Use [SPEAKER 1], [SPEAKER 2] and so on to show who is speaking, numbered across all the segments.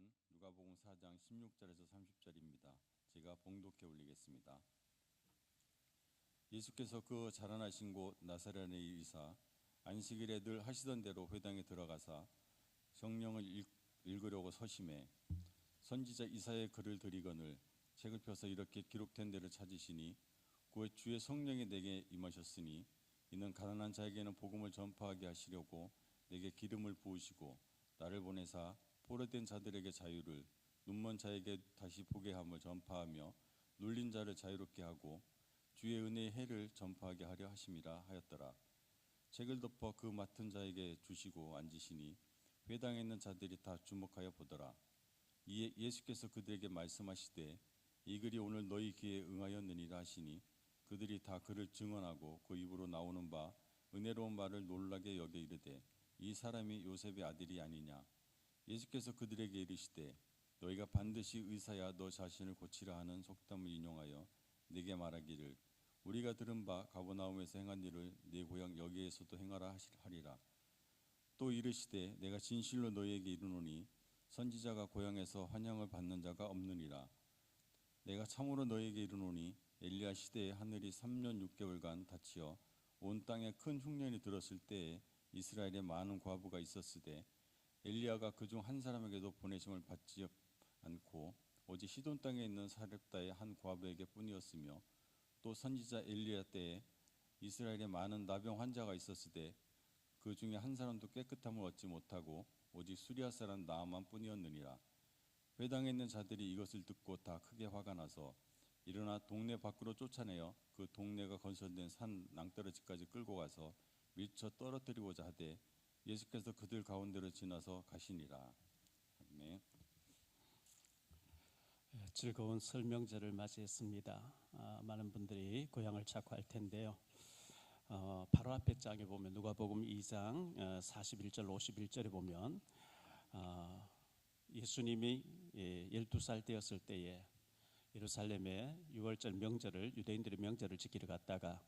[SPEAKER 1] 말씀은 누가복음 4장 16절에서 30절입니다. 제가 봉독해 올리겠습니다. 예수께서 그 자라나신 곳 나사렛에 이르사 안식일에 늘 하시던 대로 회당에 들어가사 성령을 읽으려고 서심해 선지자 이사야의 글을 들이거늘 책을 펴서 이렇게 기록된 데를 찾으시니 곧 주의 성령이 내게 임하셨으니 이는 가난한 자에게는 복음을 전파하게 하시려고 내게 기름을 부으시고 나를 보내사 포로된 자들에게 자유를, 눈먼 자에게 다시 보게 함을 전파하며 눌린 자를 자유롭게 하고 주의 은혜의 해를 전파하게 하려 하심이라 하였더라. 책을 덮어 그 맡은 자에게 주시고 앉으시니 회당에 있는 자들이 다 주목하여 보더라. 이에 예수께서 그들에게 말씀하시되 이 글이 오늘 너희 귀에 응하였느니라 하시니 그들이 다 그를 증언하고 그 입으로 나오는 바 은혜로운 말을 놀라게 여겨 이르되 이 사람이 요셉의 아들이 아니냐. 예수께서 그들에게 이르시되 너희가 반드시 의사야 너 자신을 고치라 하는 속담을 인용하여 네게 말하기를 우리가 들은 바 가버나움에서 행한 일을 네 고향 여기에서도 행하라 하리라. 또 이르시되 내가 진실로 너희에게 이르노니 선지자가 고향에서 환영을 받는 자가 없느니라. 내가 참으로 너희에게 이르노니 엘리야 시대에 하늘이 3년 6개월간 닫히어 온 땅에 큰 흉년이 들었을 때에 이스라엘에 많은 과부가 있었으되 엘리야가 그중 한 사람에게도 보내심을 받지 않고 오직 시돈 땅에 있는 사렙다의 한 과부에게 뿐이었으며 또 선지자 엘리야 때에 이스라엘에 많은 나병 환자가 있었으되 그 중에 한 사람도 깨끗함을 얻지 못하고 오직 수리아 사람 나아만 뿐이었느니라. 회당에 있는 자들이 이것을 듣고 다 크게 화가 나서 일어나 동네 밖으로 쫓아내어 그 동네가 건설된 산 낭떠러지까지 끌고 가서 밀쳐 떨어뜨리고자 하되 예수께서 그들 가운데로 지나서 가시니라. 아멘.
[SPEAKER 2] 즐거운 설명절을 맞이했습니다. 많은 분들이 고향을 찾고 할 텐데요. 바로 앞에 장에 보면 누가복음 2장 41절 51절에 보면 예수님이 12살 되었을 때에 예루살렘에 6월절 명절을 유대인들의 명절을 지키러 갔다가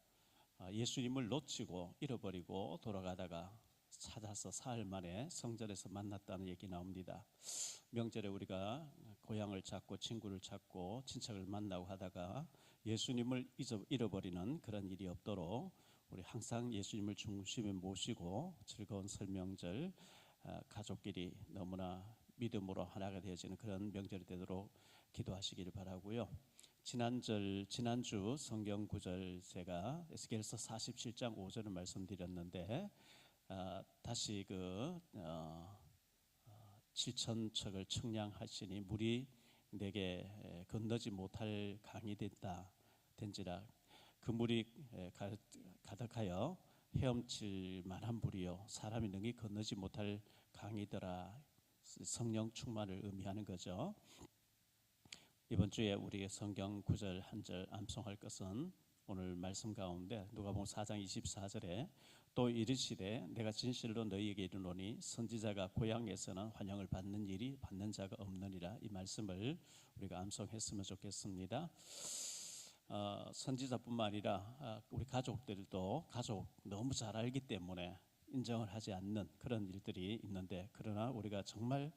[SPEAKER 2] 예수님을 놓치고 잃어버리고 돌아가다가 찾아서 사흘 만에 성전에서 만났다는 얘기 나옵니다. 명절에 우리가 고향을 찾고 친구를 찾고 친척을 만나고 하다가 예수님을 잃어버리는 그런 일이 없도록 우리 항상 예수님을 중심에 모시고 즐거운 설명절 가족끼리 너무나 믿음으로 하나가 되어지는 그런 명절이 되도록 기도하시기를 바라고요. 지난주 성경 구절 제가 에스겔서 47장 5절을 말씀드렸는데 다시 7천척을 측량하시니 물이 내게 건너지 못할 강이 된지라 그 물이 가득하여 헤엄칠 만한 물이요 사람이 능히 건너지 못할 강이더라. 성령 충만을 의미하는 거죠. 이번 주에 우리의 성경 구절 한 절 암송할 것은 오늘 말씀 가운데 누가복음 4장 24절에 또 이르시되 내가 진실로 너희에게 이르노니 선지자가 고향에서는 환영을 받는 일이 받는 자가 없느니라. 이 말씀을 우리가 암송했으면 좋겠습니다. 선지자뿐만 아니라 우리 가족들도 가족 너무 잘 알기 때문에 인정을 하지 않는 그런 일들이 있는데 그러나 우리가 정말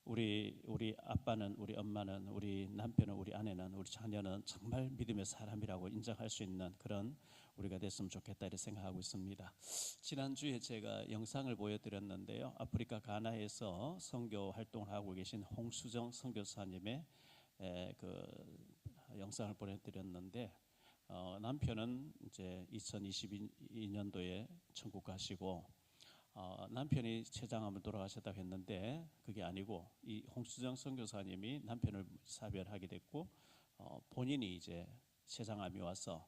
[SPEAKER 2] 우리 아빠는 우리 엄마는 우리 남편은 우리 아내는 우리 자녀는 정말 믿음의 사람이라고 인정할 수 있는 그런 우리가 됐으면 좋겠다 이렇게 생각하고 있습니다. 지난주에 제가 영상을 보여드렸는데요. 아프리카 가나에서 선교 활동을 하고 계신 홍수정 선교사님의 그 영상을 보내드렸는데 남편은 이제 2022년도에 천국 가시고 남편이 췌장암을 돌아가셨다고 했는데 그게 아니고 이 홍수정 선교사님이 남편을 사별하게 됐고 본인이 이제 췌장암이 와서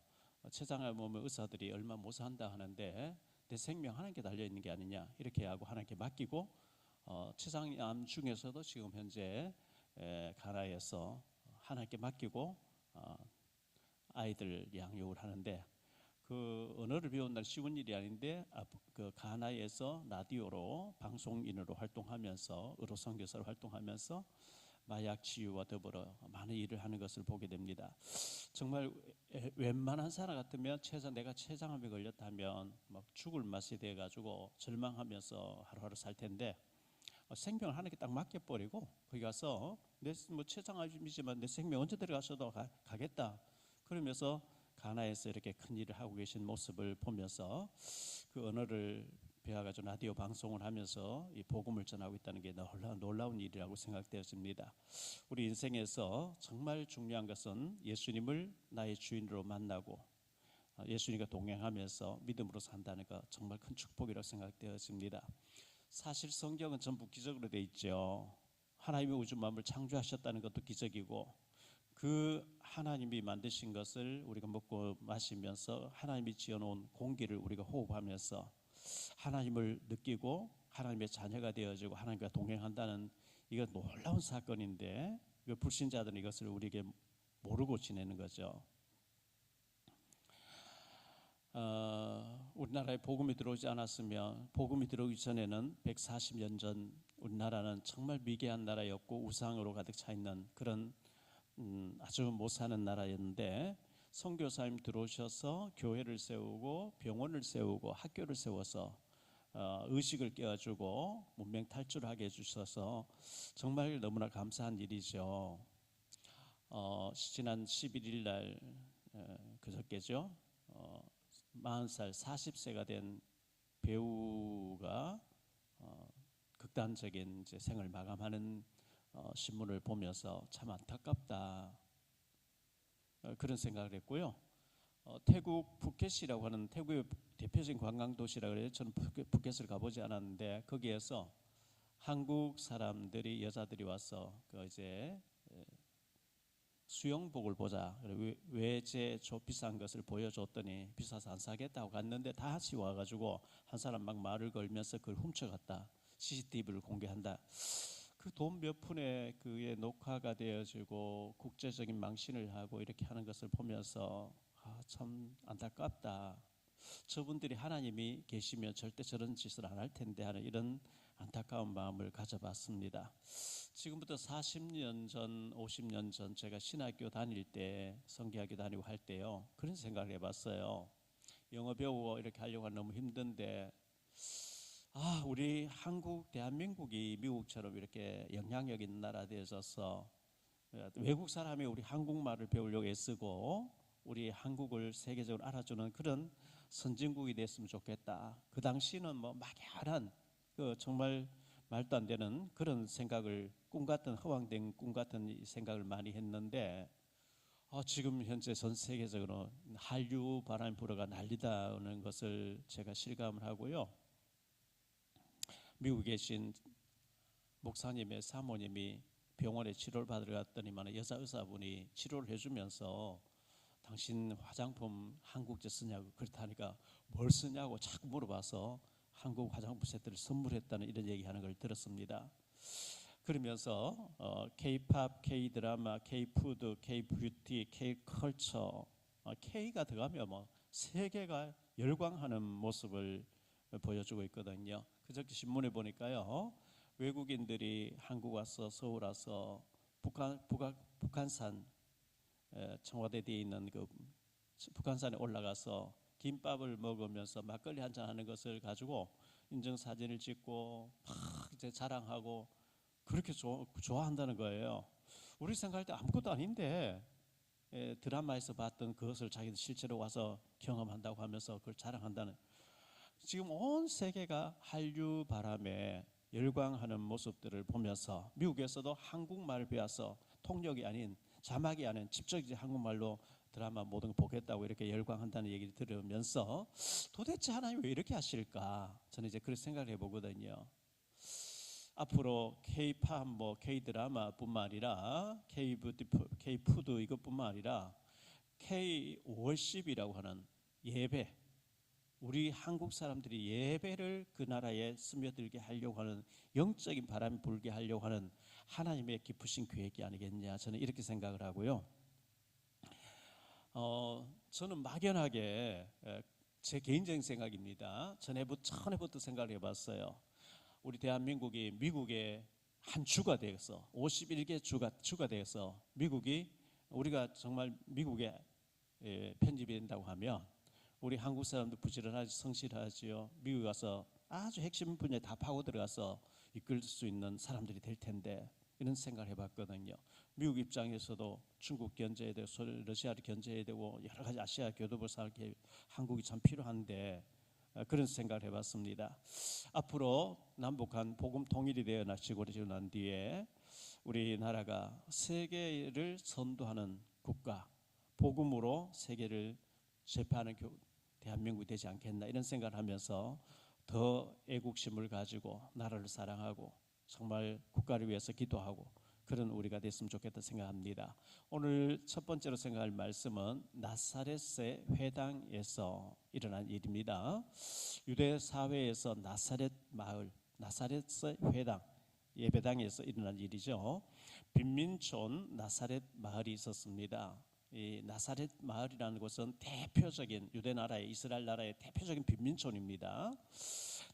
[SPEAKER 2] 췌장암 오면 의사들이 얼마 못 산다 하는데 내 생명 하나님께 달려 있는 게 아니냐 이렇게 하고 하나님께 맡기고 췌장암 중에서도 지금 현재 가나에서 하나님께 맡기고 아이들 양육을 하는데 그 언어를 배운다는 쉬운 일이 아닌데 그 가나에서 라디오로 방송인으로 활동하면서 의로 선교사로 활동하면서 마약 치유와 더불어 많은 일을 하는 것을 보게 됩니다. 정말 웬만한 사람 같으면 내가 췌장암에 걸렸다면 막 죽을 맛이 돼가지고 절망하면서 하루하루 살 텐데 생명을 하나님께 딱 맡겨버리고 거기 가서 내 뭐 최장암이지만 내 생명 언제 들어가서도 가겠다. 그러면서 가나에서 이렇게 큰 일을 하고 계신 모습을 보면서 그 언어를 배워가지고 라디오 방송을 하면서 이 복음을 전하고 있다는 게 놀라운 일이라고 생각되어집니다. 우리 인생에서 정말 중요한 것은 예수님을 나의 주인으로 만나고 예수님과 동행하면서 믿음으로 산다는 것, 정말 큰 축복이라고 생각되어집니다. 사실 성경은 전부 기적으로 되어 있죠. 하나님이 우주 만물을 창조하셨다는 것도 기적이고, 그 하나님이 만드신 것을 우리가 먹고 마시면서 하나님이 지어놓은 공기를 우리가 호흡하면서 하나님을 느끼고 하나님의 자녀가 되어지고 하나님과 동행한다는, 이거 놀라운 사건인데 불신자들은 이것을 우리에게 모르고 지내는 거죠. 우리나라에 복음이 들어오지 않았으면, 복음이 들어오기 전에는 140년 전 우리나라는 정말 미개한 나라였고 우상으로 가득 차 있는 그런 아주 못 사는 나라였는데, 선교사님 들어오셔서 교회를 세우고 병원을 세우고 학교를 세워서 의식을 깨워주고 문명 탈출하게 해주셔서 정말 너무나 감사한 일이죠. 지난 11일 날 그저께죠. 40살 40세가 된 배우가 극단적인 이제 생을 마감하는 신문을 보면서 참 안타깝다, 그런 생각을 했고요. 태국 푸켓이라고 하는 태국의 대표적인 관광 도시라고 해요. 저는 푸켓을 가보지 않았는데 거기에서 한국 사람들이, 여자들이 와서 그 이제 수영복을 보자, 외제 비싼 것을 보여줬더니 비싸서 안 사겠다고 갔는데 다 같이 와가지고 한 사람 막 말을 걸면서 그걸 훔쳐갔다, CCTV를 공개한다. 그 돈 몇 푼에 그게 녹화가 되어지고 국제적인 망신을 하고 이렇게 하는 것을 보면서 참 안타깝다. 저분들이 하나님이 계시면 절대 저런 짓을 안 할 텐데 하는 이런 안타까운 마음을 가져봤습니다. 지금부터 40년 전, 50년 전 제가 신학교 다닐 때, 성기학교 다니고 할 때요, 그런 생각을 해봤어요. 영어 배우고 이렇게 하려고 하면 너무 힘든데, 우리 한국, 대한민국이 미국처럼 이렇게 영향력 있는 나라 되어져서 외국 사람이 우리 한국말을 배우려고 애쓰고 우리 한국을 세계적으로 알아주는 그런 선진국이 됐으면 좋겠다. 그 당시는 뭐 막연한 정말 말도 안 되는 그런 생각을, 꿈같은, 허황된 꿈같은 생각을 많이 했는데, 지금 현재 전 세계적으로 한류 바람이 불어가 난리다는 것을 제가 실감을 하고요. 미국에 계신 목사님의 사모님이 병원에 치료를 받으러 갔더니만 여자 의사분이 치료를 해주면서 당신 화장품 한국제 쓰냐고, 그렇다니까 뭘 쓰냐고 자꾸 물어봐서 한국 화장품 세트를 선물했다는 이런 얘기하는 걸 들었습니다. 그러면서 K-팝, K-드라마, K-푸드, K-뷰티, K-컬처, K가 들어가면 뭐 세계가 열광하는 모습을 보여주고 있거든요. 그저께 신문에 보니까요, 외국인들이 한국 와서, 서울 와서 북한산, 청와대에 있는 그 북한산에 올라가서 김밥을 먹으면서 막걸리 한잔 하는 것을 가지고 인증사진을 찍고 막 이제 자랑하고 그렇게 좋아한다는 거예요. 우리 생각할 때 아무것도 아닌데 드라마에서 봤던 그것을 자기들 실제로 와서 경험한다고 하면서 그걸 자랑한다는, 지금 온 세계가 한류 바람에 열광하는 모습들을 보면서 미국에서도 한국말을 배워서 통역이 아닌, 자막이 아닌 직접 이제 한국말로 드라마 모든 거 보겠다고 이렇게 열광한다는 얘기를 들으면서 도대체 하나님 왜 이렇게 하실까, 저는 이제 그런 생각을 해보거든요. 앞으로 K-팝, 뭐 K-드라마뿐만 아니라 K-푸드 이것뿐만 아니라 K-월십이라고 하는 예배, 우리 한국 사람들이 예배를 그 나라에 스며들게 하려고 하는, 영적인 바람이 불게 하려고 하는 하나님의 깊으신 계획이 아니겠냐, 저는 이렇게 생각을 하고요. 저는 막연하게 제 개인적인 생각입니다. 전에부터 생각을 해봤어요. 우리 대한민국이 미국의 한 주가 되어서 51개 주가 되어서 미국이, 우리가 정말 미국에 편집이 된다고 하면 우리 한국 사람들 부지런하지, 성실하지요. 미국 가서 아주 핵심 분야에 다 파고 들어가서 이끌 수 있는 사람들이 될 텐데 이런 생각을 해봤거든요. 미국 입장에서도 중국 견제해야 되고 러시아를 견제해야 되고 여러 가지 아시아 교두보 사업에 한국이 참 필요한데 그런 생각을 해봤습니다. 앞으로 남북한 복음 통일이 되어 나시고 난 뒤에 우리나라가 세계를 선도하는 국가, 복음으로 세계를 제패하는 대한민국이 되지 않겠나 이런 생각을 하면서 더 애국심을 가지고 나라를 사랑하고 정말 국가를 위해서 기도하고 그런 우리가 됐으면 좋겠다 생각합니다. 오늘 첫 번째로 생각할 말씀은 나사렛의 회당에서 일어난 일입니다. 유대 사회에서 나사렛 마을, 나사렛의 회당, 예배당에서 일어난 일이죠. 빈민촌 나사렛 마을이 있었습니다. 이 나사렛 마을이라는 곳은 대표적인 유대 나라의 이스라엘 나라의 대표적인 빈민촌입니다.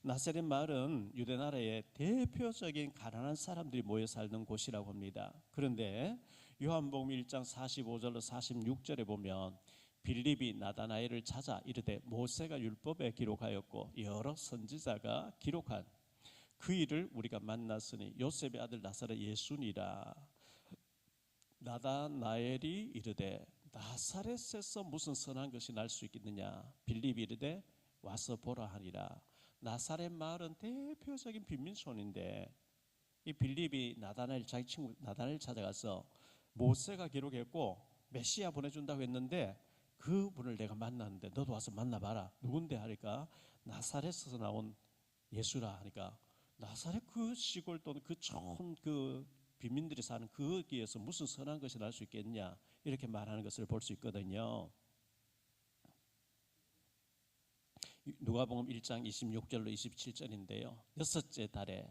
[SPEAKER 2] 나사렛 마을은 유대 나라의 대표적인 가난한 사람들이 모여 살던 곳이라고 합니다. 그런데 요한복음 1장 45절로 46절에 보면 빌립이 나다나엘을 찾아 이르되 모세가 율법에 기록하였고 여러 선지자가 기록한 그 일을 우리가 만났으니 요셉의 아들 나사렛 예수니라. 나다나엘이 이르되 나사렛에서 무슨 선한 것이 날 수 있겠느냐. 빌립이 이르되 와서 보라 하니라. 나사렛 마을은 대표적인 빈민촌인데 이 빌립이 나다나엘 자기 친구 나다나엘 찾아가서 모세가 기록했고 메시아 보내준다고 했는데 그분을 내가 만났는데 너도 와서 만나봐라. 누군데 하니까 나사렛에서 나온 예수라 하니까 나사렛 그 시골 또는 그 촌 그 빈민들이 사는 거기에서 무슨 선한 것이 날 수 있겠냐 이렇게 말하는 것을 볼 수 있거든요. 누가복음 1장 26절로 27절인데요. 여섯째 달에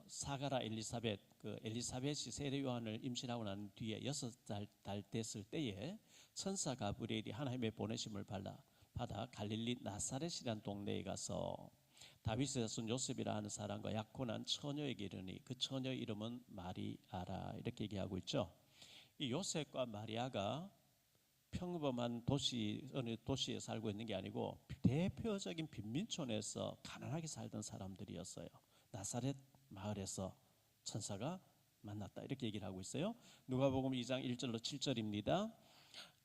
[SPEAKER 2] 사가라 엘리사벳 엘리사벳이 세례 요한을 임신하고 난 뒤에 6달 됐을 때에 천사 가브리엘이 하나님의 보내심을 받아 갈릴리 나사렛이라는 동네에 가서 다윗의 자손 요셉이라 하는 사람과 약혼한 처녀에게 이르니 그 처녀의 이름은 마리아라 이렇게 얘기하고 있죠. 이 요셉과 마리아가 평범한 어느 도시에 살고 있는 게 아니고 대표적인 빈민촌에서 가난하게 살던 사람들이었어요. 나사렛 마을에서 천사가 만났다 이렇게 얘기를 하고 있어요. 누가복음 2장 1절로 7절입니다.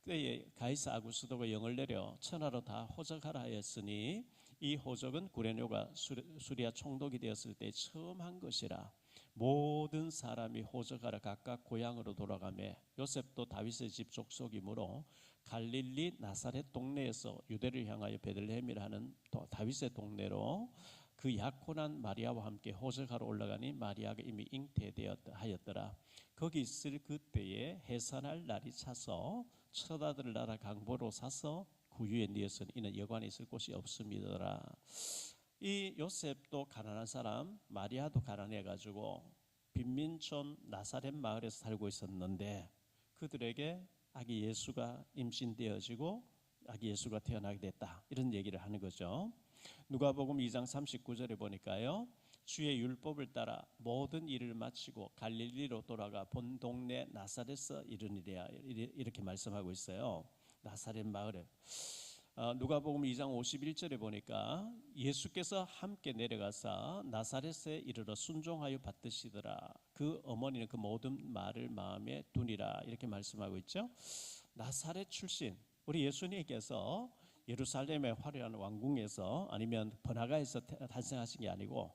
[SPEAKER 2] 그때에 가이사 아구스도가 영을 내려 천하로 다 호적하라 하였으니 이 호적은 구레뇨가 수리아 총독이 되었을 때 처음 한 것이라. 모든 사람이 호적하러 각각 고향으로 돌아가매 요셉도 다윗의 집 족속이므로 갈릴리 나사렛 동네에서 유대를 향하여 베들레헴이라 하는 다윗의 동네로 그 약혼한 마리아와 함께 호적하러 올라가니 마리아가 이미 잉태하였더라. 거기 있을 그때에 해산할 날이 차서 첫 아들을 낳아 강보로 사서 구유에 뉘었으니 이는 여관에 있을 곳이 없음이더라. 이 요셉도 가난한 사람, 마리아도 가난해가지고 빈민촌 나사렛 마을에서 살고 있었는데 그들에게 아기 예수가 임신되어지고 아기 예수가 태어나게 됐다 이런 얘기를 하는 거죠. 누가복음 2장 39절에 보니까요. 주의 율법을 따라 모든 일을 마치고 갈릴리로 돌아가 본 동네 나사렛에 이르니라 이렇게 말씀하고 있어요. 나사렛 마을에 누가복음 2장 51절에 보니까 예수께서 함께 내려가사 나사렛에 이르러 순종하여 받으시더라. 그 어머니는 그 모든 말을 마음에 두니라 이렇게 말씀하고 있죠. 나사렛 출신 우리 예수님께서 예루살렘의 화려한 왕궁에서 아니면 번화가에서 탄생하신 게 아니고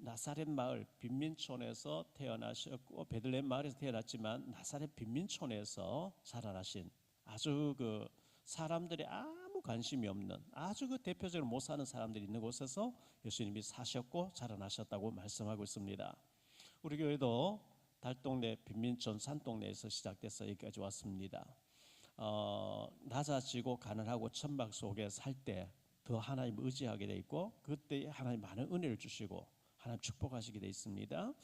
[SPEAKER 2] 나사렛 마을 빈민촌에서 태어나셨고 베들레헴 마을에서 태어났지만 나사렛 빈민촌에서 자라나신 아주 그 사람들이 아무 관심이 없는 아주 그 대표적으로 못 사는 사람들이 있는 곳에서 예수님이 사셨고 자라나셨다고 말씀하고 있습니다. 우리 교회도 달동네 빈민촌 산동네에서 시작돼서 여기까지 왔습니다. 낮아지고 가난하고 천막 속에 살 때 더 하나님을 의지하게 돼 있고 그때 하나님 많은 은혜를 주시고 하나님 축복하시게 돼 있습니다.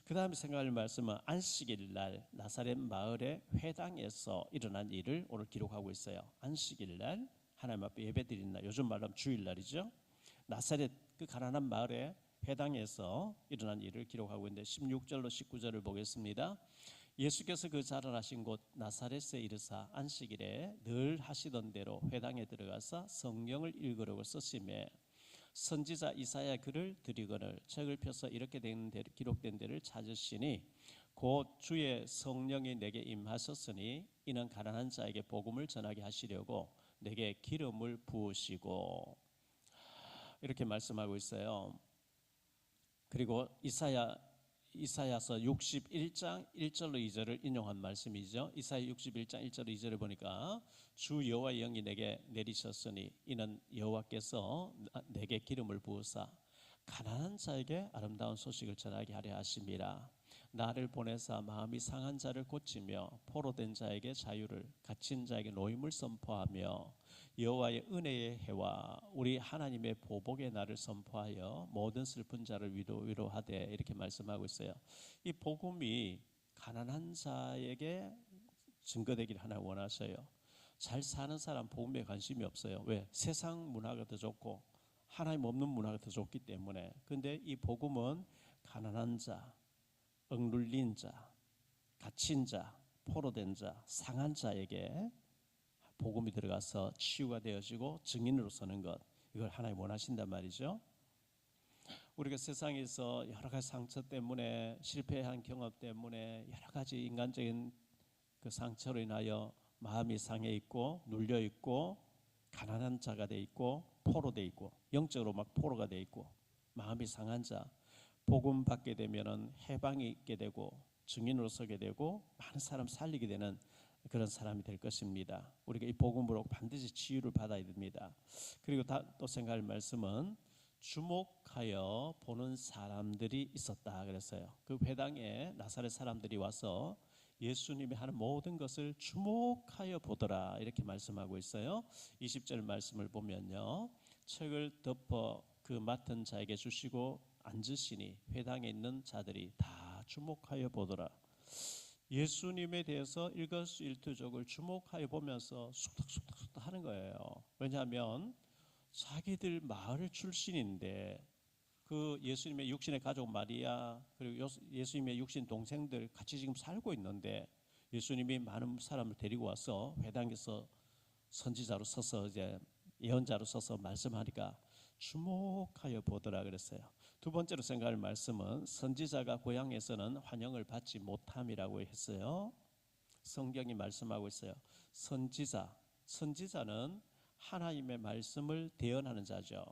[SPEAKER 2] 그 다음에 생각할 말씀은 안식일 날 나사렛 마을의 회당에서 일어난 일을 오늘 기록하고 있어요. 안식일 날 하나님 앞에 예배드리는 날, 요즘 말하면 주일날이죠. 나사렛 그 가난한 마을의 회당에서 일어난 일을 기록하고 있는데 16절로 19절을 보겠습니다. 예수께서 그 자라나신 곳 나사렛에 이르사 안식일에 늘 하시던 대로 회당에 들어가서 성경을 읽으려고 쓰심에 선지자 이사야 글을 드리거늘 책을 펴서 이렇게 기록된 데를 찾으시니 곧 주의 성령이 내게 임하셨으니 이는 가난한 자에게 복음을 전하게 하시려고 내게 기름을 부으시고, 이렇게 말씀하고 있어요. 그리고 이사야서 61장 1절로 2절을 인용한 말씀이죠. 이사야 61장 1절로 2절을 보니까 주 여호와의 영이 내게 내리셨으니 이는 여호와께서 내게 기름을 부으사 가난한 자에게 아름다운 소식을 전하게 하려 하심이라. 나를 보내사 마음이 상한 자를 고치며 포로된 자에게 자유를, 갇힌 자에게 노임을 선포하며 여호와의 은혜의 해와 우리 하나님의 보복의 날을 선포하여 모든 슬픈 자를 위로하되, 이렇게 말씀하고 있어요. 이 복음이 가난한 자에게 증거되기를 하나님 원하셔요. 잘 사는 사람 복음에 관심이 없어요. 왜? 세상 문화가 더 좋고 하나님 없는 문화가 더 좋기 때문에. 근데 이 복음은 가난한 자, 억눌린 자, 갇힌 자, 포로된 자, 상한 자에게 복음이 들어가서 치유가 되어지고 증인으로 서는 것, 이걸 하나님 원하신단 말이죠. 우리가 세상에서 여러 가지 상처 때문에, 실패한 경험 때문에, 여러 가지 인간적인 그 상처로 인하여 마음이 상해 있고 눌려 있고 가난한 자가 돼 있고 포로돼 있고, 영적으로 막 포로가 돼 있고 마음이 상한 자, 복음 받게 되면은 해방이 있게 되고 증인으로 서게 되고 많은 사람 살리게 되는 그런 사람이 될 것입니다. 우리가 이 복음으로 반드시 치유를 받아야 됩니다. 그리고 또 생각할 말씀은 주목하여 보는 사람들이 있었다 그랬어요. 그 회당에 나사렛 사람들이 와서 예수님이 하는 모든 것을 주목하여 보더라, 이렇게 말씀하고 있어요. 20절 말씀을 보면요, 책을 덮어 그 맡은 자에게 주시고 앉으시니 회당에 있는 자들이 다 주목하여 보더라. 예수님에 대해서 일거수일투족을 주목하여 보면서 쑥덕쑥덕 하는 거예요. 왜냐하면 자기들 마을 출신인데 그 예수님의 육신의 가족 마리아, 그리고 예수님의 육신 동생들 같이 지금 살고 있는데 예수님이 많은 사람을 데리고 와서 회당에서 선지자로 서서 이제 예언자로 서서 말씀하니까 주목하여 보더라 그랬어요. 두 번째로 생각할 말씀은 선지자가 고향에서는 환영을 받지 못함이라고 했어요. 성경이 말씀하고 있어요. 선지자는 하나님의 말씀을 대언하는 자죠.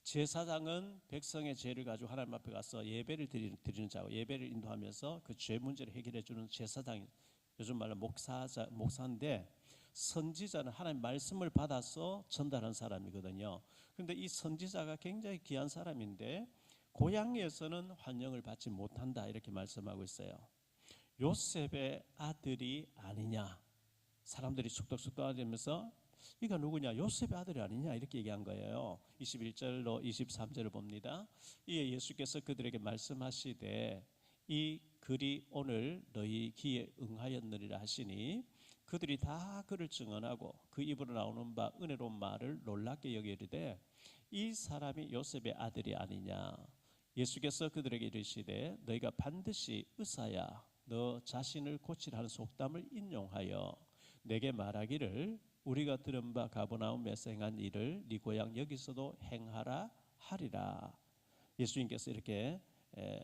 [SPEAKER 2] 제사장은 백성의 죄를 가지고 하나님 앞에 가서 예배를 드리는 자고, 예배를 인도하면서 그 죄 문제를 해결해 주는 제사장이, 요즘 말로 목사인데, 선지자는 하나님 말씀을 받아서 전달한 사람이거든요. 그런데 이 선지자가 굉장히 귀한 사람인데 고향에서는 환영을 받지 못한다, 이렇게 말씀하고 있어요. 요셉의 아들이 아니냐, 사람들이 쑥덕쑥덕 하면서 이가 누구냐, 요셉의 아들이 아니냐, 이렇게 얘기한 거예요. 21절로 23절을 봅니다. 이에 예수께서 그들에게 말씀하시되 이 글이 오늘 너희 귀에 응하였느니라 하시니 그들이 다 그를 증언하고 그 입으로 나오는 바 은혜로운 말을 놀랍게 여기리되 이 사람이 요셉의 아들이 아니냐. 예수께서 그들에게 이르시되 너희가 반드시 의사야 너 자신을 고치라 하는 속담을 인용하여 내게 말하기를 우리가 들은 바 가버나움에서 행한 일을 네 고향 여기서도 행하라 하리라. 예수님께서 이렇게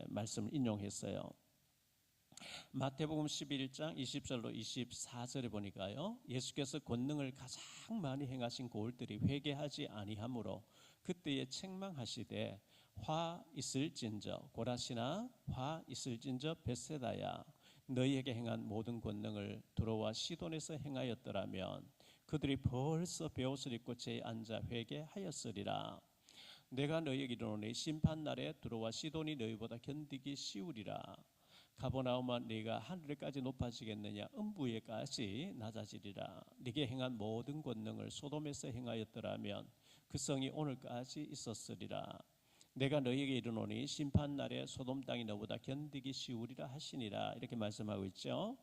[SPEAKER 2] 말씀을 인용했어요. 마태복음 11장 20절로 24절에 보니까요, 예수께서 권능을 가장 많이 행하신 고을들이 회개하지 아니하므로 그때에 책망하시되 화 있을진저 고라시나 화 있을진저 벳세다야 너희에게 행한 모든 권능을 두로와 시돈에서 행하였더라면 그들이 벌써 베옷을 입고 제에 앉아 회개하였으리라. 내가 너희에게 이르노니 심판날에 두로와 시돈이 너희보다 견디기 쉬우리라. 가버나움아 네가 하늘에까지 높아지겠느냐, 음부에까지 낮아지리라. 네게 행한 모든 권능을 소돔에서 행하였더라면 그 성이 오늘까지 있었으리라. 내가 너희에게 이르노니 심판날에 소돔 땅이 너보다 견디기 쉬우리라 하시니라. 이렇게 말씀하고 있죠.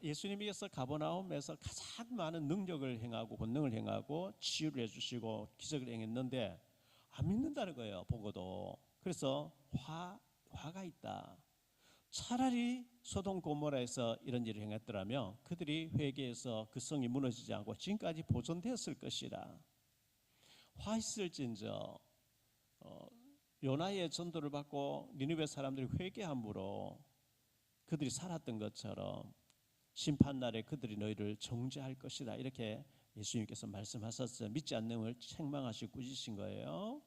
[SPEAKER 2] 예수님께서 가버나움에서 가장 많은 능력을 행하고 권능을 행하고 치유를 해주시고 기적을 행했는데 안 믿는다는 거예요, 보고도. 그래서 화가 있다. 차라리 소돔 고모라에서 이런 일을 행했더라면 그들이 회개해서 그 성이 무너지지 않고 지금까지 보존되었을 것이라. 화 있을진저 요나의 전도를 받고 니느웨 사람들이 회개함으로 그들이 살았던 것처럼 심판날에 그들이 너희를 정죄할 것이다. 이렇게 예수님께서 말씀하셨어요. 믿지 않는 을 책망하시고 꾸짖으신 거예요.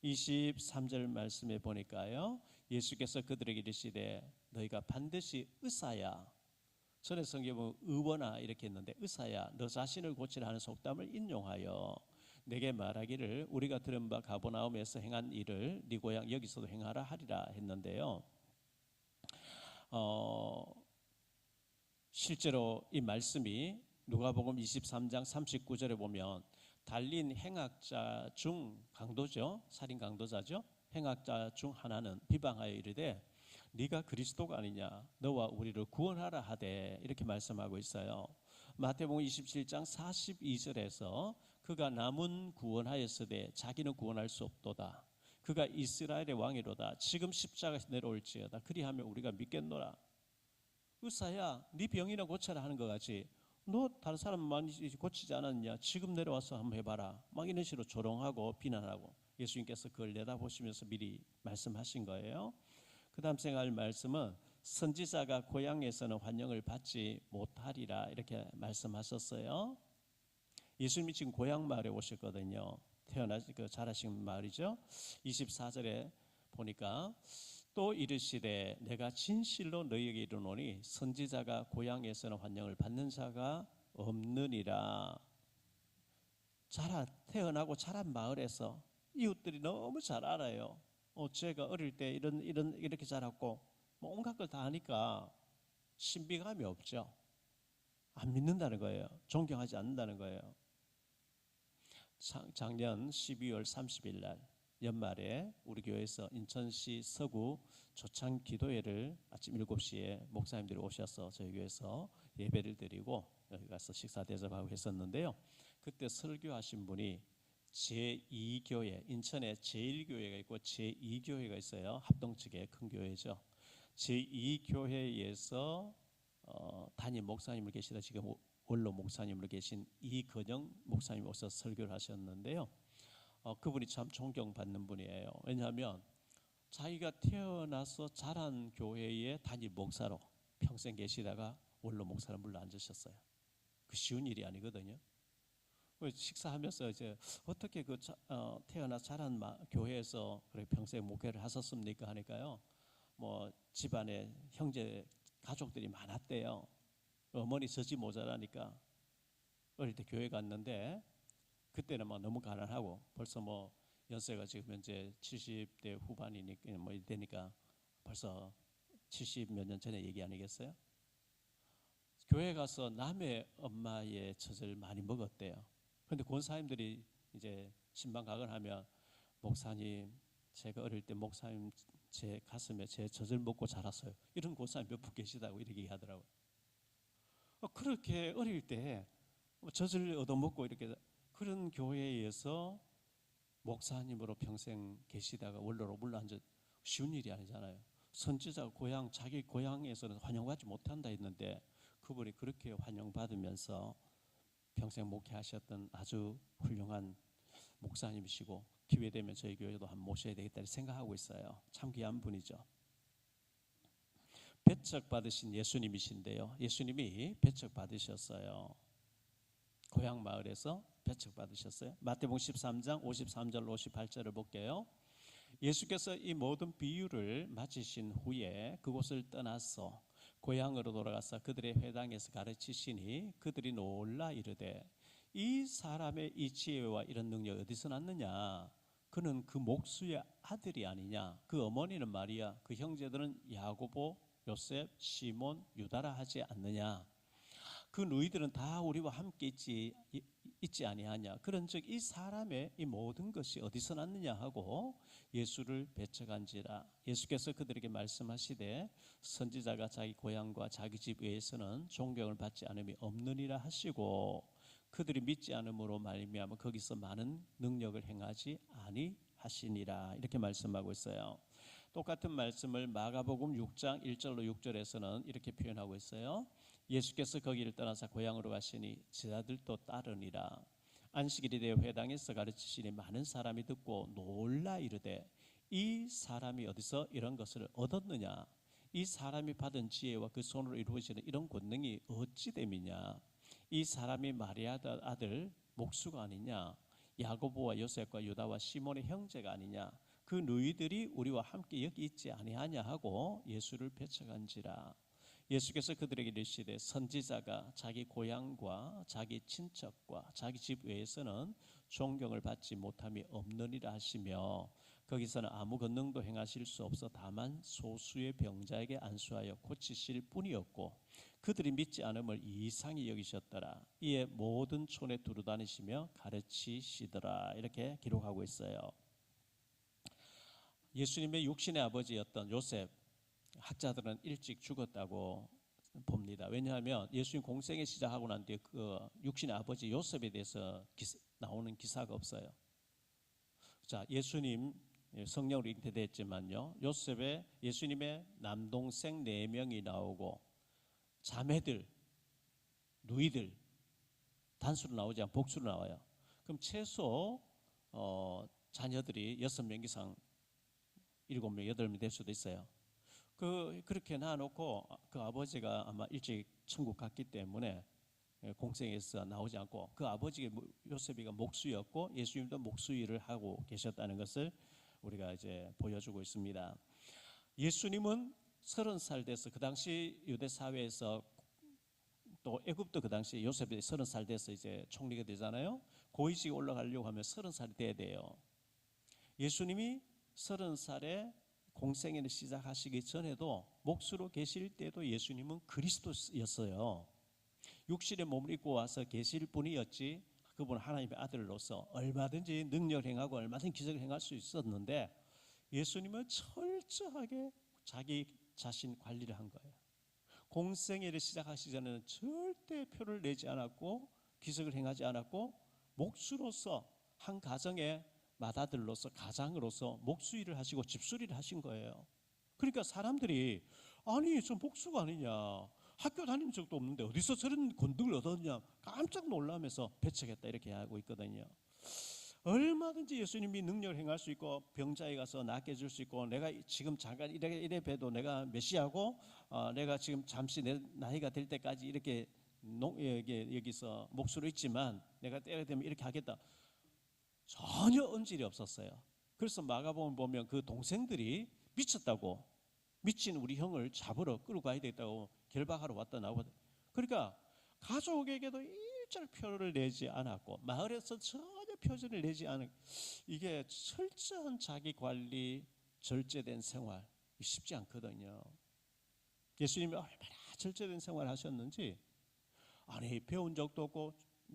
[SPEAKER 2] 23절 말씀에 보니까요, 예수께서 그들에게 이르시되 너희가 반드시 의사야, 전에 성경에 보면 의원아 이렇게 했는데 의사야 너 자신을 고치라 하는 속담을 인용하여 내게 말하기를 우리가 들은 바 가버나움에서 행한 일을 네 고향 여기서도 행하라 하리라 했는데요. 실제로 이 말씀이 누가복음 23장 39절에 보면 달린 행악자 중 강도죠, 살인 강도자죠. 행악자 중 하나는 비방하여 이르되 네가 그리스도가 아니냐, 너와 우리를 구원하라 하되, 이렇게 말씀하고 있어요. 마태복음 27장 42절에서 그가 남은 구원하였으되 자기는 구원할 수 없도다. 그가 이스라엘의 왕이로다. 지금 십자가에서 내려올지어다. 그리하면 우리가 믿겠노라. 의사야, 네 병이나 고쳐라 하는 것 같이 너 다른 사람 많이 고치지 않았냐? 지금 내려와서 한번 해봐라. 막 이런 식으로 조롱하고 비난하고 예수님께서 그걸 내다보시면서 미리 말씀하신 거예요. 그 다음 생각할 말씀은 선지자가 고향에서는 환영을 받지 못하리라 이렇게 말씀하셨어요. 예수님이 지금 고향 마을에 오셨거든요. 자라신 마을이죠. 24절에 보니까 또 이르시되 내가 진실로 너희에게 이르노니 선지자가 고향에서는 환영을 받는 자가 없느니라. 태어나고 자란 마을에서 이웃들이 너무 잘 알아요. 제가 어릴 때 이렇게 자랐고 뭐 온갖 걸 다 하니까 신비감이 없죠. 안 믿는다는 거예요. 존경하지 않는다는 거예요. 작년 12월 30일 날 연말에 우리 교회에서 인천시 서구 조창 기도회를 아침 7시에 목사님들이 오셔서 저희 교회에서 예배를 드리고 여기 가서 식사 대접하고 했었는데요. 그때 설교하신 분이 제2교회, 인천에 제1교회가 있고 제2교회가 있어요. 합동 측의 큰 교회죠. 제2교회에서 담임 목사님을 계시다 지금 원로 목사님으로 계신 이건영 목사님이 오셔서 설교를 하셨는데요. 그분이 참 존경받는 분이에요. 왜냐하면 자기가 태어나서 자란 교회의 담임 목사로 평생 계시다가 원로 목사로 물러앉으셨어요. 그 쉬운 일이 아니거든요. 식사하면서 이제 어떻게 태어나 자란 교회에서 그렇게 평생 목회를 하셨습니까 하니까요. 뭐 집안에 형제 가족들이 많았대요. 어머니 젖이 모자라니까 어릴 때 교회 갔는데 그때는 막 너무 가난하고 벌써 뭐 연세가 지금 현재 70대 후반이니까 뭐 되니까 벌써 70 몇 년 전에 얘기 아니겠어요? 교회 가서 남의 엄마의 젖을 많이 먹었대요. 그런데 권사님들이 이제 신방각언하면 목사님 제가 어릴 때 목사님 제 가슴에 제 젖을 먹고 자랐어요. 이런 권사님 몇 분 계시다고 이렇게 얘기하더라고요. 그렇게 어릴 때 젖을 얻어먹고 이렇게 그런 교회에서 목사님으로 평생 계시다가 원로로 물러앉아 쉬운 일이 아니잖아요. 선지자가 자기 고향에서는 환영받지 못한다 했는데 그분이 그렇게 환영받으면서 평생 목회하셨던 아주 훌륭한 목사님이시고 기회되면 저희 교회도 한번 모셔야 되겠다 생각하고 있어요. 참 귀한 분이죠. 배척받으신 예수님이신데요. 예수님이 배척받으셨어요. 고향 마을에서 배척받으셨어요. 마태복음 13장 53절 58절을 볼게요. 예수께서 이 모든 비유를 마치신 후에 그곳을 떠나서 고향으로 돌아가서 그들의 회당에서 가르치시니 그들이 놀라 이르되 이 사람의 이 지혜와 이런 능력이 어디서 났느냐? 그는 그 목수의 아들이 아니냐? 그 어머니는 마리아, 그 형제들은 야고보, 요셉, 시몬, 유다라 하지 않느냐? 그 너희들은 다 우리와 함께 있지 아니하냐? 그런즉 이 사람의 이 모든 것이 어디서 났느냐 하고 예수를 배척한지라. 예수께서 그들에게 말씀하시되 선지자가 자기 고향과 자기 집 외에서는 존경을 받지 않음이 없느니라 하시고 그들이 믿지 않음으로 말미암아 거기서 많은 능력을 행하지 아니하시니라. 이렇게 말씀하고 있어요. 똑같은 말씀을 마가복음 6장 1절로 6절에서는 이렇게 표현하고 있어요. 예수께서 거기를 떠나서 고향으로 가시니 제자들도 따르니라. 안식일에 대해 회당에서 가르치시니 많은 사람이 듣고 놀라 이르되 이 사람이 어디서 이런 것을 얻었느냐? 이 사람이 받은 지혜와 그 손으로 이루어지는 이런 권능이 어찌 됨이냐? 이 사람이 마리아 아들 목수가 아니냐? 야고보와 요셉과 유다와 시몬의 형제가 아니냐? 그 너희들이 우리와 함께 여기 있지 아니하냐 하고 예수를 배척한지라. 예수께서 그들에게 이르시되 선지자가 자기 고향과 자기 친척과 자기 집 외에서는 존경을 받지 못함이 없느니라 하시며 거기서는 아무 권능도 행하실 수 없어 다만 소수의 병자에게 안수하여 고치실 뿐이었고 그들이 믿지 않음을 이상히 여기셨더라. 이에 모든 촌에 두루다니시며 가르치시더라. 이렇게 기록하고 있어요. 예수님의 육신의 아버지였던 요셉, 학자들은 일찍 죽었다고 봅니다. 왜냐하면 예수님 공생에 시작하고 난 뒤에 그 육신의 아버지 요셉에 대해서 나오는 기사가 없어요. 자, 예수님 성령으로 잉태됐지만요, 예수님의 남동생 4명이 나오고 자매들, 누이들 단수로 나오지 않고 복수로 나와요. 그럼 최소 자녀들이 6명 이상 7명, 8명 될 수도 있어요. 그렇게 놔놓고 그 아버지가 아마 일찍 천국 갔기 때문에 공생에서 나오지 않고 그 아버지가 요셉이가 목수였고 예수님도 목수 일을 하고 계셨다는 것을 우리가 이제 보여주고 있습니다. 예수님은 30살 돼서 그 당시 유대 사회에서 또 애굽도 그 당시 요셉이 30살 돼서 이제 총리가 되잖아요. 고위직에 올라가려고 하면 30살이 돼야 돼요. 예수님이 30살에 공생애를 시작하시기 전에도 목수로 계실 때도 예수님은 그리스도였어요. 육신의 몸을 입고 와서 계실 분이었지 그분은 하나님의 아들로서 얼마든지 능력을 행하고 얼마든지 기적을 행할 수 있었는데 예수님은 철저하게 자기 자신 관리를 한 거예요. 공생애를 시작하시기 전에는 절대 표를 내지 않았고 기적을 행하지 않았고 목수로서 한 가정의 맏아들로서 가장으로서 목수일을 하시고 집수리를 하신 거예요. 그러니까 사람들이 아니 저 목수가 아니냐, 학교 다닌 적도 없는데 어디서 저런 권능을 얻었냐 깜짝 놀라면서 배척했다 이렇게 하고 있거든요. 얼마든지 예수님이 능력을 행할 수 있고 병자에 가서 낫게 해줄 수 있고 내가 지금 잠깐 이래 봬도 내가 메시아고 내가 지금 잠시 내 나이가 될 때까지 이렇게 여기서 목수로 있지만 내가 때가 되면 이렇게 하겠다. 전혀 언질이 없었어요. 그래서 마가복음 보면 그 동생들이 미쳤다고, 미친 우리 형을 잡으러 끌고 가야 되겠다고 결박하러 왔다 나오거든. 그러니까 가족에게도 일절 표를 내지 않았고 마을에서 전혀 표준을 내지 않은 이게 철저한 자기 관리, 절제된 생활 쉽지 않거든요. 예수님이 얼마나 절제된 생활을 하셨는지 아니 배운 적도 없고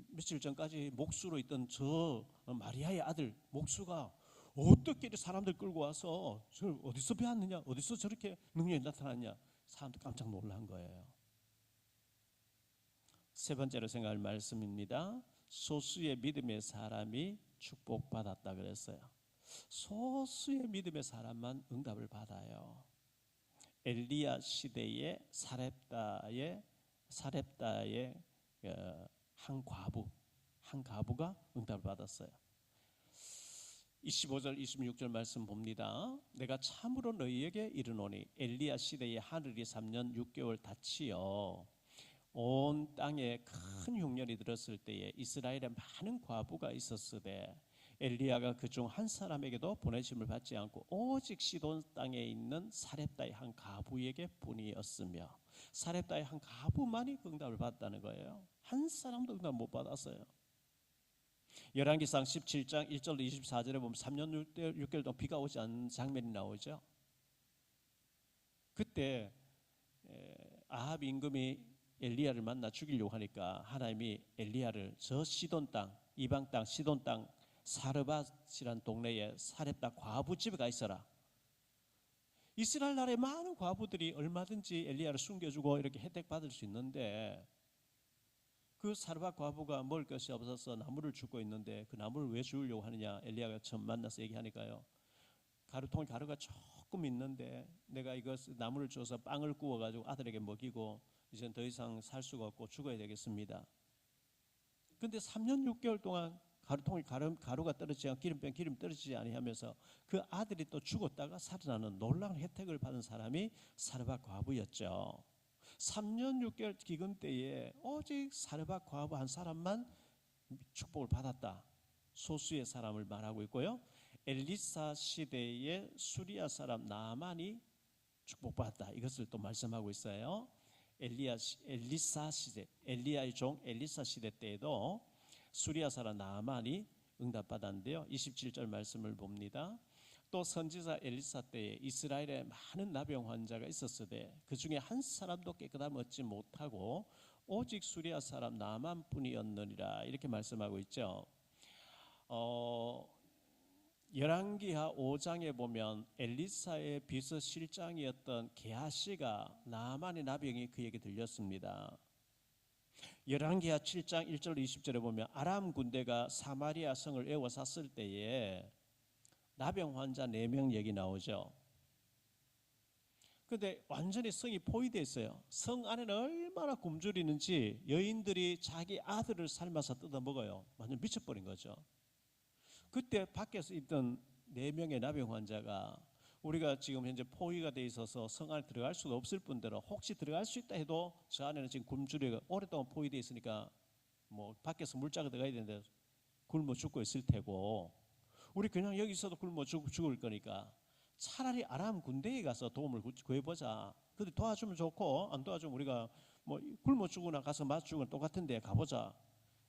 [SPEAKER 2] 며칠 전까지 목수로 있던 저 마리아의 아들 목수가 어떻게 사람들 끌고 와서 저 어디서 배웠느냐, 어디서 저렇게 능력이 나타났냐, 사람들 깜짝 놀란 거예요. 세 번째로 생각할 말씀입니다. 소수의 믿음의 사람이 축복받았다 그랬어요. 소수의 믿음의 사람만 응답을 받아요. 엘리야 시대의 사렙다의 한 과부가 응답을 받았어요. 25절 26절 말씀 봅니다. 내가 참으로 너희에게 이르노니 엘리야 시대에 하늘이 3년 6개월 닫히어 온 땅에 큰 흉년이 들었을 때에 이스라엘에 많은 과부가 있었으되 엘리야가 그중 한 사람에게도 보내심을 받지 않고 오직 시돈 땅에 있는 사렙다의 한 과부에게 뿐이었으며 사렙다의 한 과부만이 응답을 받았다는 거예요. 한 사람도 응답 못 받았어요. 열왕기상 17장 1절 24절에 보면 3년 6개월 동안 비가 오지 않는 장면이 나오죠. 그때 아합 임금이 엘리야를 만나 죽이려고 하니까 하나님이 엘리야를 저 시돈 땅, 이방 땅 시돈 땅 사르밧이란 동네에 사렙다 과부 집에 가 있어라. 이스라엘 나라의 많은 과부들이 얼마든지 엘리야를 숨겨주고 이렇게 혜택 받을 수 있는데 그 사르밧 과부가 먹을 것이 없어서 나무를 줍고 있는데 그 나무를 왜 주우려고 하느냐, 엘리야가 처음 만나서 얘기하니까요. 가루통에 가루가 조금 있는데 내가 이것 나무를 줘서 빵을 구워가지고 아들에게 먹이고 이제는 더 이상 살 수가 없고 죽어야 되겠습니다. 근데 3년 6개월 동안 가루통이 가루가 떨어지지 않고 기름 떨어지지 아니하면서 그 아들이 또 죽었다가 살아나는 놀라운 혜택을 받은 사람이 사르밧 과부였죠. 3년 6개월 기근 때에 오직 사르밧 과부 한 사람만 축복을 받았다. 소수의 사람을 말하고 있고요. 엘리사 시대의 수리아 사람 나아만이 축복받았다. 이것을 또 말씀하고 있어요. 엘리사 시대, 엘리야의 종 엘리사 시대 때에도 수리아 사람 나아만이 응답받았는데요. 27절 말씀을 봅니다. 또 선지자 엘리사 때에 이스라엘에 많은 나병 환자가 있었으되 그 중에 한 사람도 깨끗함 얻지 못하고 오직 수리아 사람 나아만뿐이었느니라. 이렇게 말씀하고 있죠. 열왕기하 5장에 보면 엘리사의 비서실장이었던 게하시가 나아만의 나병이 그에게 들렸습니다. 열왕기하 7장 1절 20절에 보면 아람 군대가 사마리아 성을 에워쌌을 때에 나병 환자 4명 얘기 나오죠. 근데 완전히 성이 포위되어 있어요. 성 안에는 얼마나 굶주리는지 여인들이 자기 아들을 삶아서 뜯어 먹어요. 완전 미쳐버린 거죠. 그때 밖에서 있던 4명의 나병 환자가 우리가 지금 현재 포위가 돼 있어서 성 안에 들어갈 수가 없을 뿐더러 혹시 들어갈 수 있다 해도 저 안에는 지금 굶주리가 오랫동안 포위되어 있으니까 뭐 밖에서 물자가 들어가야 되는데 굶어 죽고 있을 테고 우리 그냥 여기 있어도 굶어 죽을 거니까 차라리 아람 군대에 가서 도움을 구해보자. 근데 도와주면 좋고 안 도와주면 우리가 뭐 굶어 죽거나 가서 맞 죽으면 똑같은데 가보자.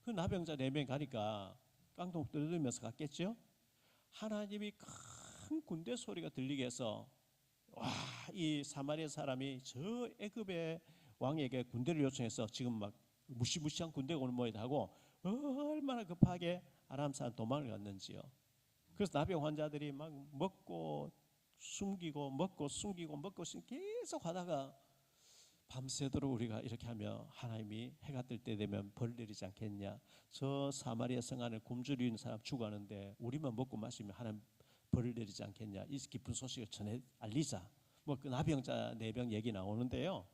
[SPEAKER 2] 그 나병자 4명 가니까 깡통 떨어지면서 갔겠죠. 하나님이 큰 군대 소리가 들리게 해서 와, 이 사마리아 사람이 저 애굽의 왕에게 군대를 요청해서 지금 막 무시무시한 군대가 오는 모양이다 하고 얼마나 급하게 아람 사람 도망을 갔는지요. 그래서 나병 환자들이 막 먹고 숨기고 계속 하다가 밤새도록 우리가 이렇게 하며 하나님이 해가 뜰 때 되면 벌 내리지 않겠냐. 저 사마리아 성 안에 굶주리는 사람 죽어가는데 우리만 먹고 마시면 하나님 벌을 내리지 않겠냐. 이 깊은 소식을 전해 알리자. 뭐 그 나병자 4병 얘기 나오는데요.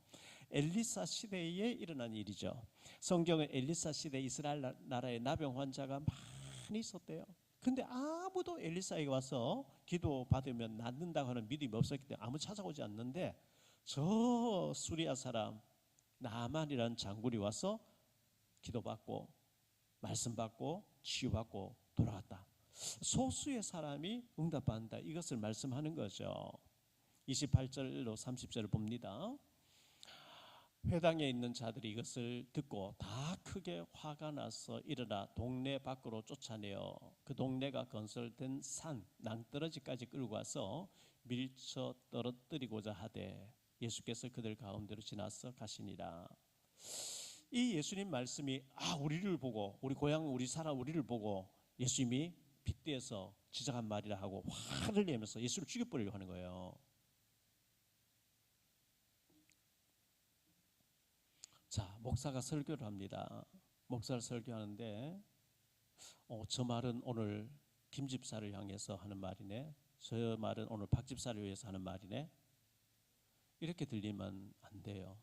[SPEAKER 2] 엘리사 시대에 일어난 일이죠. 성경은 엘리사 시대 이스라엘 나라에 나병 환자가 많이 있었대요. 근데 아무도 엘리사에게 와서 기도 받으면 낫는다고 하는 믿음이 없었기 때문에 아무 찾아오지 않는데 저 수리아 사람 나아만이라는 장군이 와서 기도받고 말씀받고 치유받고 돌아갔다. 소수의 사람이 응답받는다. 이것을 말씀하는 거죠. 28절로 30절을 봅니다. 회당에 있는 자들이 이것을 듣고 다 크게 화가 나서 일어나 동네 밖으로 쫓아내어 그 동네가 건설된 산 낭떠러지까지 끌고 와서 밀쳐 떨어뜨리고자 하되 예수께서 그들 가운데로 지나서 가시니라. 이 예수님 말씀이 우리를 보고 우리 고향 우리 사람 우리를 보고 예수님이 빗대어서 지적한 말이라 하고 화를 내면서 예수를 죽여버리려고 하는 거예요. 자, 목사가 설교를 합니다. 목사를 설교하는데 저 말은 오늘 김 집사를 향해서 하는 말이네. 저 말은 오늘 박 집사를 위해서 하는 말이네. 이렇게 들리면 안 돼요.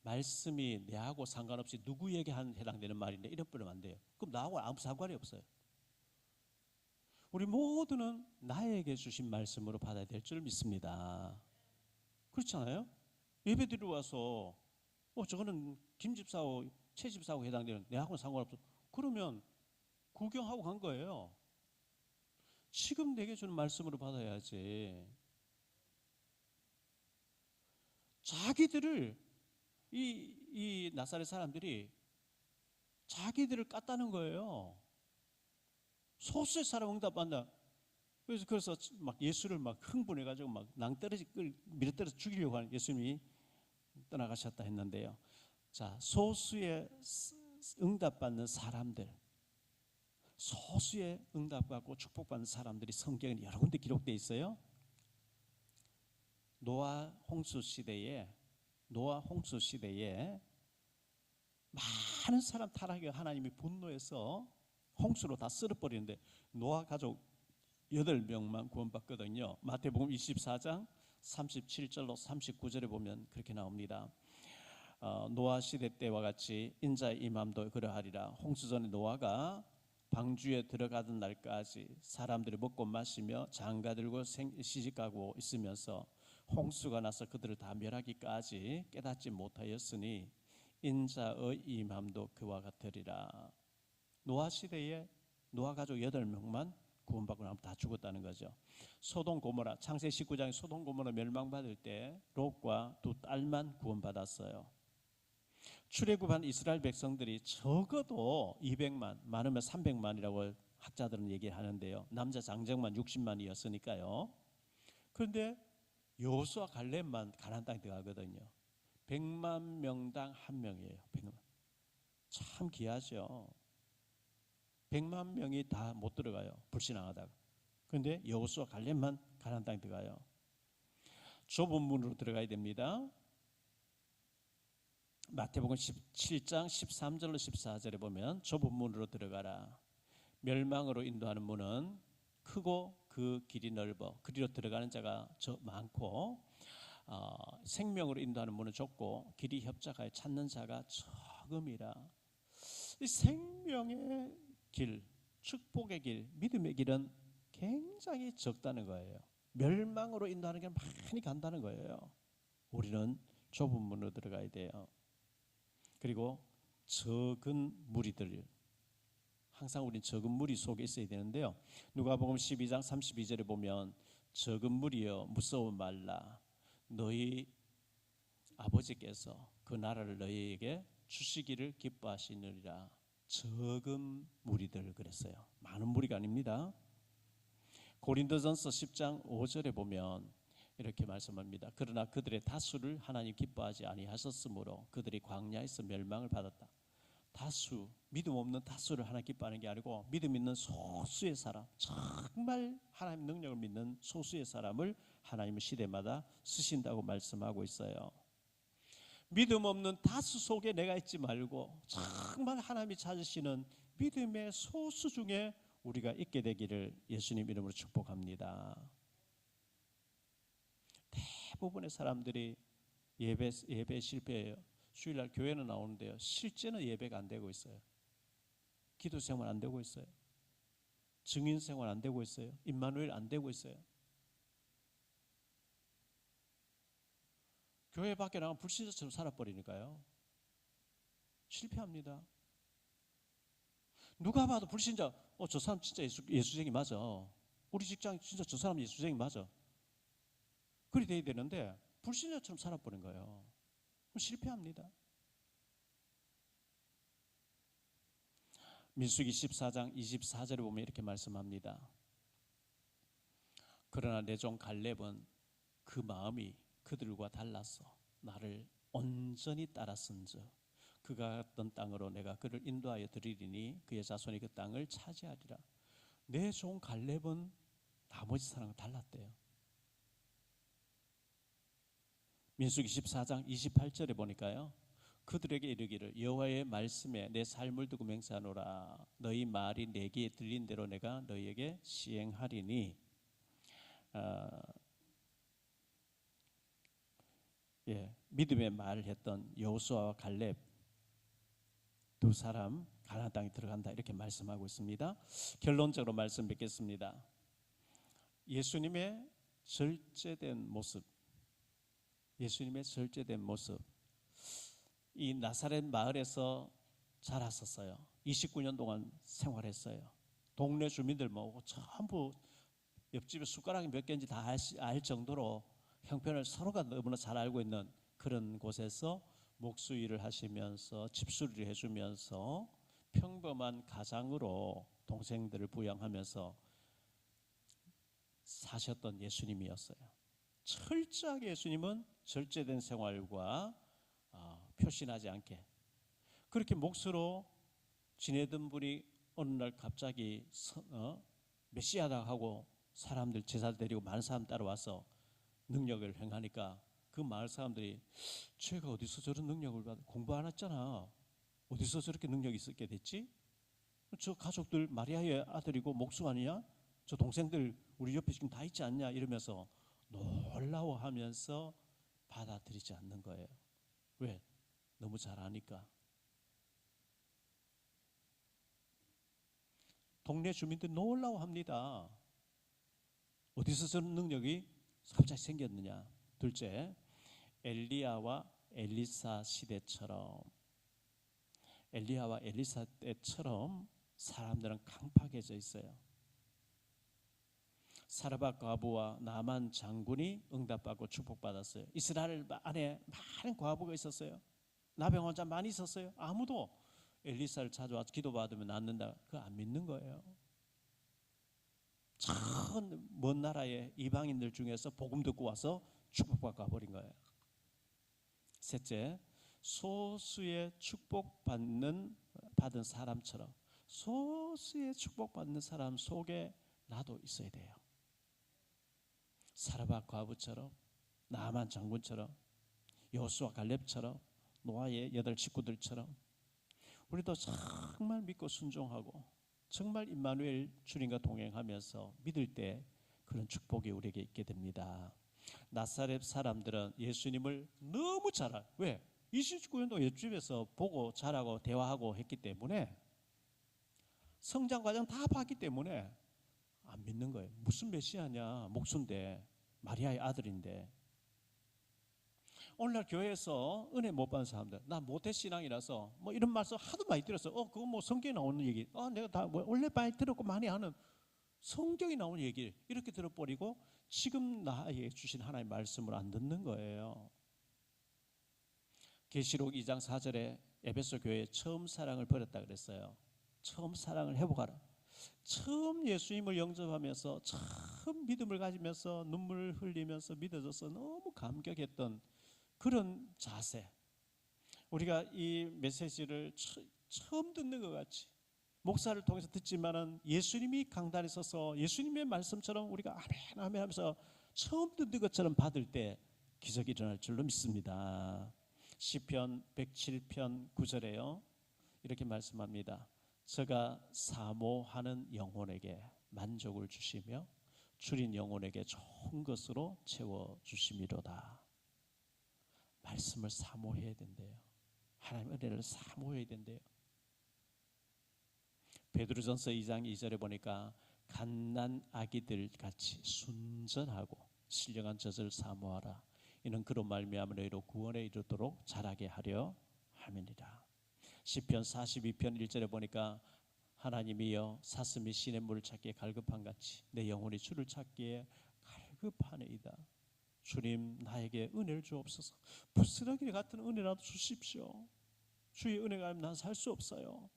[SPEAKER 2] 말씀이 내하고 상관없이 누구에게 해당되는 말인데 이런 뿌리면 안 돼요. 그럼 나하고 아무 상관이 없어요. 우리 모두는 나에게 주신 말씀으로 받아야 될 줄 믿습니다. 그렇지 않아요? 예배 드리러 와서 저거는 김 집사하고 최 집사하고 해당되는 내하고는 상관없어. 그러면 구경하고 간 거예요. 지금 내게 주는 말씀으로 받아야지. 자기들을 이 나사렛 사람들이 자기들을 깠다는 거예요. 소수의 사람 응답한다. 그래서 막 예수를 막 흥분해가지고 막 낭떠러지 밀어떨어서 죽이려고 하는 예수님이 떠나가셨다 했는데요. 자, 소수의 응답받는 사람들, 소수의 응답받고 축복받는 사람들이 성경에 여러 군데 기록되어 있어요. 노아 홍수 시대에 많은 사람 타락에 하나님이 분노해서 홍수로 다 쓸어버리는데 노아 가족 8명만 구원받거든요. 마태복음 24장 37절로 39절에 보면 그렇게 나옵니다. 노아 시대 때와 같이 인자의 임함도 그러하리라. 홍수전에 노아가 방주에 들어가던 날까지 사람들이 먹고 마시며 장가들고 시집가고 있으면서 홍수가 나서 그들을 다 멸하기까지 깨닫지 못하였으니 인자의 임함도 그와 같으리라. 노아 시대에 노아 가족 8명만 구원받고 나면 다 죽었다는 거죠. 소돔 고모라, 창세기 19장에 소돔 고모라 멸망받을 때 롯과 두 딸만 구원받았어요. 출애굽한 이스라엘 백성들이 적어도 200만, 많으면 300만이라고 학자들은 얘기를 하는데요. 남자 장정만 60만이었으니까요. 그런데 여호수아 갈렙만 가나안 땅에 들어가거든요. 100만 명당 한 명이에요. 100만. 참 귀하죠. 100만 명이 다 못 들어가요. 불신앙하다가. 그런데 여호수아 갈렙만 가나안 땅에 들어가요. 좁은 문으로 들어가야 됩니다. 마태복음 17장 13절로 14절에 보면 좁은 문으로 들어가라. 멸망으로 인도하는 문은 크고 그 길이 넓어 그리로 들어가는 자가 많고 생명으로 인도하는 문은 좁고 길이 협착하여 찾는 자가 적음이라. 이 생명의 길, 축복의 길, 믿음의 길은 굉장히 적다는 거예요. 멸망으로 인도하는 게 많이 간다는 거예요. 우리는 좁은 문으로 들어가야 돼요. 그리고 적은 무리들, 항상 우린 적은 무리 속에 있어야 되는데요. 누가복음 12장 32절에 보면 적은 무리여 무서워 말라. 너희 아버지께서 그 나라를 너희에게 주시기를 기뻐하시느니라. 적은 무리들 그랬어요. 많은 무리가 아닙니다. 고린도전서 10장 5절에 보면 이렇게 말씀합니다. 그러나 그들의 다수를 하나님 기뻐하지 아니하셨으므로 그들이 광야에서 멸망을 받았다. 다수, 믿음 없는 다수를 하나님 기뻐하는 게 아니고 믿음 있는 소수의 사람, 정말 하나님 능력을 믿는 소수의 사람을 하나님은 시대마다 쓰신다고 말씀하고 있어요. 믿음 없는 다수 속에 내가 있지 말고 정말 하나님이 찾으시는 믿음의 소수 중에 우리가 있게 되기를 예수님 이름으로 축복합니다. 대부분의 사람들이 예배 실패해요. 주일날 교회는 나오는데요. 실제는 예배가 안 되고 있어요. 기도 생활 안 되고 있어요. 증인 생활 안 되고 있어요. 임마누엘 안 되고 있어요. 교회 밖에 나가면 불신자처럼 살아버리니까요. 실패합니다. 누가 봐도 불신자, 저 사람 진짜 예수쟁이 맞아. 우리 직장 진짜 저 사람 예수쟁이 맞아. 그리 돼야 되는데 불신자처럼 살아버린 거예요. 그럼 실패합니다. 민수기 14장 24절에 보면 이렇게 말씀합니다. 그러나 내 종 갈렙은 그 마음이 그들과 달라서 나를 온전히 따랐은즉 그가 갔던 땅으로 내가 그를 인도하여 드리리니 그의 자손이 그 땅을 차지하리라. 내 종 갈렙은 나머지 사람과 달랐대요. 민수기 14장 28절에 보니까요. 그들에게 이르기를 여호와의 말씀에 내 삶을 두고 맹세하노라. 너희 말이 내게 들린 대로 내가 너희에게 시행하리니. 믿음의 말을 했던 여호수아와 갈렙 두 사람 가나안 땅에 들어간다 이렇게 말씀하고 있습니다. 결론적으로 말씀 뵙겠습니다. 예수님의 절제된 모습, 예수님의 절제된 모습. 이 나사렛 마을에서 자랐었어요. 29년 동안 생활했어요. 동네 주민들 모으고 전부 옆집에 숟가락이 몇 개인지 다 알 정도로 형편을 서로가 너무나 잘 알고 있는 그런 곳에서 목수일을 하시면서 집수리를 해주면서 평범한 가장으로 동생들을 부양하면서 사셨던 예수님이었어요. 철저하게 예수님은 절제된 생활과 표신하지 않게 그렇게 목수로 지내던 분이 어느 날 갑자기 메시아다 하고 사람들 제사 드리고 많은 사람 따라와서 능력을 행하니까 그 마을 사람들이 쟤가 어디서 저런 능력을 받아 공부 안 했잖아. 어디서 저렇게 능력이 있었게 됐지? 저 가족들 마리아의 아들이고 목수 아니야? 저 동생들 우리 옆에 지금 다 있지 않냐? 이러면서 놀라워하면서 받아들이지 않는 거예요. 왜? 너무 잘 아니까. 동네 주민들 놀라워합니다. 어디서 저런 능력이 갑자기 생겼느냐. 둘째, 엘리야와 엘리사 시대처럼, 엘리야와 엘리사 때처럼 사람들은 강팍해져 있어요. 사르밧 과부와 나만 장군이 응답받고 축복받았어요. 이스라엘 안에 많은 과부가 있었어요. 나병 환자 많이 있었어요. 아무도 엘리사를 찾아와서 기도받으면 낫는다, 그거 안 믿는 거예요. 먼 나라의 이방인들 중에서 복음 듣고 와서 축복받고 가버린 거예요. 셋째, 소수의 받은 사람처럼, 소수의 축복받는 사람 속에 나도 있어야 돼요. 사르밧 과부처럼, 나만 장군처럼, 여호수아 갈렙처럼, 노아의 8 식구들처럼 우리도 정말 믿고 순종하고 정말 임마누엘 주님과 동행하면서 믿을 때 그런 축복이 우리에게 있게 됩니다. 나사렛 사람들은 예수님을 너무 잘 알아요. 왜? 29년도 옆집에서 보고 자라고 대화하고 했기 때문에, 성장 과정 다 봤기 때문에 안 믿는 거예요. 무슨 메시아냐, 목수인데, 마리아의 아들인데. 오늘날 교회에서 은혜 못 받는 사람들, 나 모태신앙이라서 뭐 이런 말씀 하도 많이 들었어. 그거 뭐 성경에 나오는 얘기, 내가 다 원래 많이 들었고 많이 하는 성경에 나오는 얘기 이렇게 들어버리고 지금 나에게 주신 하나님의 말씀을 안 듣는 거예요. 계시록 2장 4절에 에베소 교회에 처음 사랑을 버렸다 그랬어요. 처음 사랑을 회복하라. 처음 예수님을 영접하면서 처음 믿음을 가지면서 눈물을 흘리면서 믿어져서 너무 감격했던 그런 자세, 우리가 이 메시지를 처음 듣는 것 같이 목사를 통해서 듣지만은 예수님이 강단에 서서 예수님의 말씀처럼 우리가 아멘 아멘 하면서 처음 듣는 것처럼 받을 때 기적이 일어날 줄로 믿습니다. 시편 107편 9절에요 이렇게 말씀합니다. 저가 사모하는 영혼에게 만족을 주시며 줄인 영혼에게 좋은 것으로 채워주심이로다. 말씀을 사모해야 된대요. 하나님의 은혜를 사모해야 된대요. 베드로전서 2장 2절에 보니까 갓난 아기들 같이 순전하고 신령한 젖을 사모하라. 이는 그로 말미암아 너희로 구원에 이르도록 자라게 하려 함이니라. 시편 42편 1절에 보니까 하나님이여 사슴이 시냇물을 찾기에 갈급한 같이 내 영혼이 주를 찾기에 갈급하네이다. 주님 나에게 은혜를 주옵소서. 부스러기 같은 은혜라도 주십시오. 주의 은혜가 아니면 난 살 수 없어요.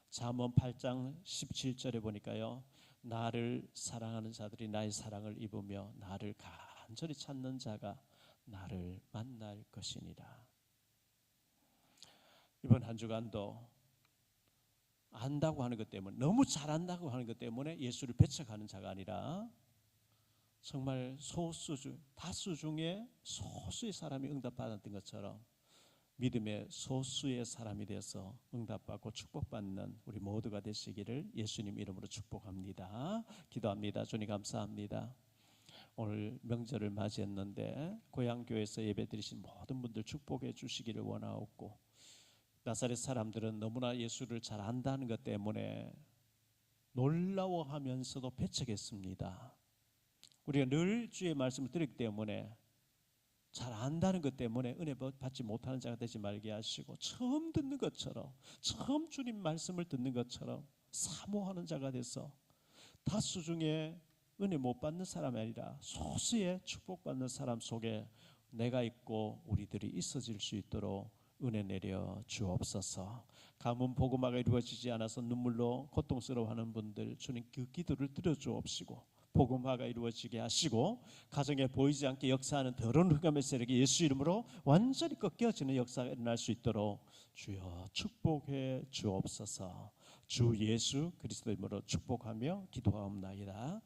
[SPEAKER 2] 잠언 8장 17절에 보니까요 나를 사랑하는 자들이 나의 사랑을 입으며 나를 간절히 찾는 자가 나를 만날 것이니라. 이번 한 주간도 안다고 하는 것 때문에, 너무 잘한다고 하는 것 때문에 예수를 배척하는 자가 아니라 정말 다수 중에 소수의 사람이 응답받았던 것처럼 믿음의 소수의 사람이 되어서 응답받고 축복받는 우리 모두가 되시기를 예수님 이름으로 축복합니다. 기도합니다. 주님 감사합니다. 오늘 명절을 맞이했는데 고향교회에서 예배드리신 모든 분들 축복해 주시기를 원하옵고, 나사렛 사람들은 너무나 예수를 잘 안다는 것 때문에 놀라워하면서도 배척했습니다. 우리가 늘 주의 말씀을 들었기 때문에 잘 안다는 것 때문에 은혜 받지 못하는 자가 되지 말게 하시고, 처음 듣는 것처럼, 처음 주님 말씀을 듣는 것처럼 사모하는 자가 돼서 다수 중에 은혜 못 받는 사람이 아니라 소수의 축복받는 사람 속에 내가 있고 우리들이 있어질 수 있도록 은혜 내려 주옵소서. 가문 복음화가 이루어지지 않아서 눈물로 고통스러워하는 분들, 주님 그 기도를 들어주옵시고 복음화가 이루어지게 하시고, 가정에 보이지 않게 역사하는 더러운 흑암의 세력이 예수 이름으로 완전히 꺾여지는 역사가 일어날 수 있도록 주여 축복해 주옵소서. 주 예수 그리스도 이름으로 축복하며 기도하옵나이다.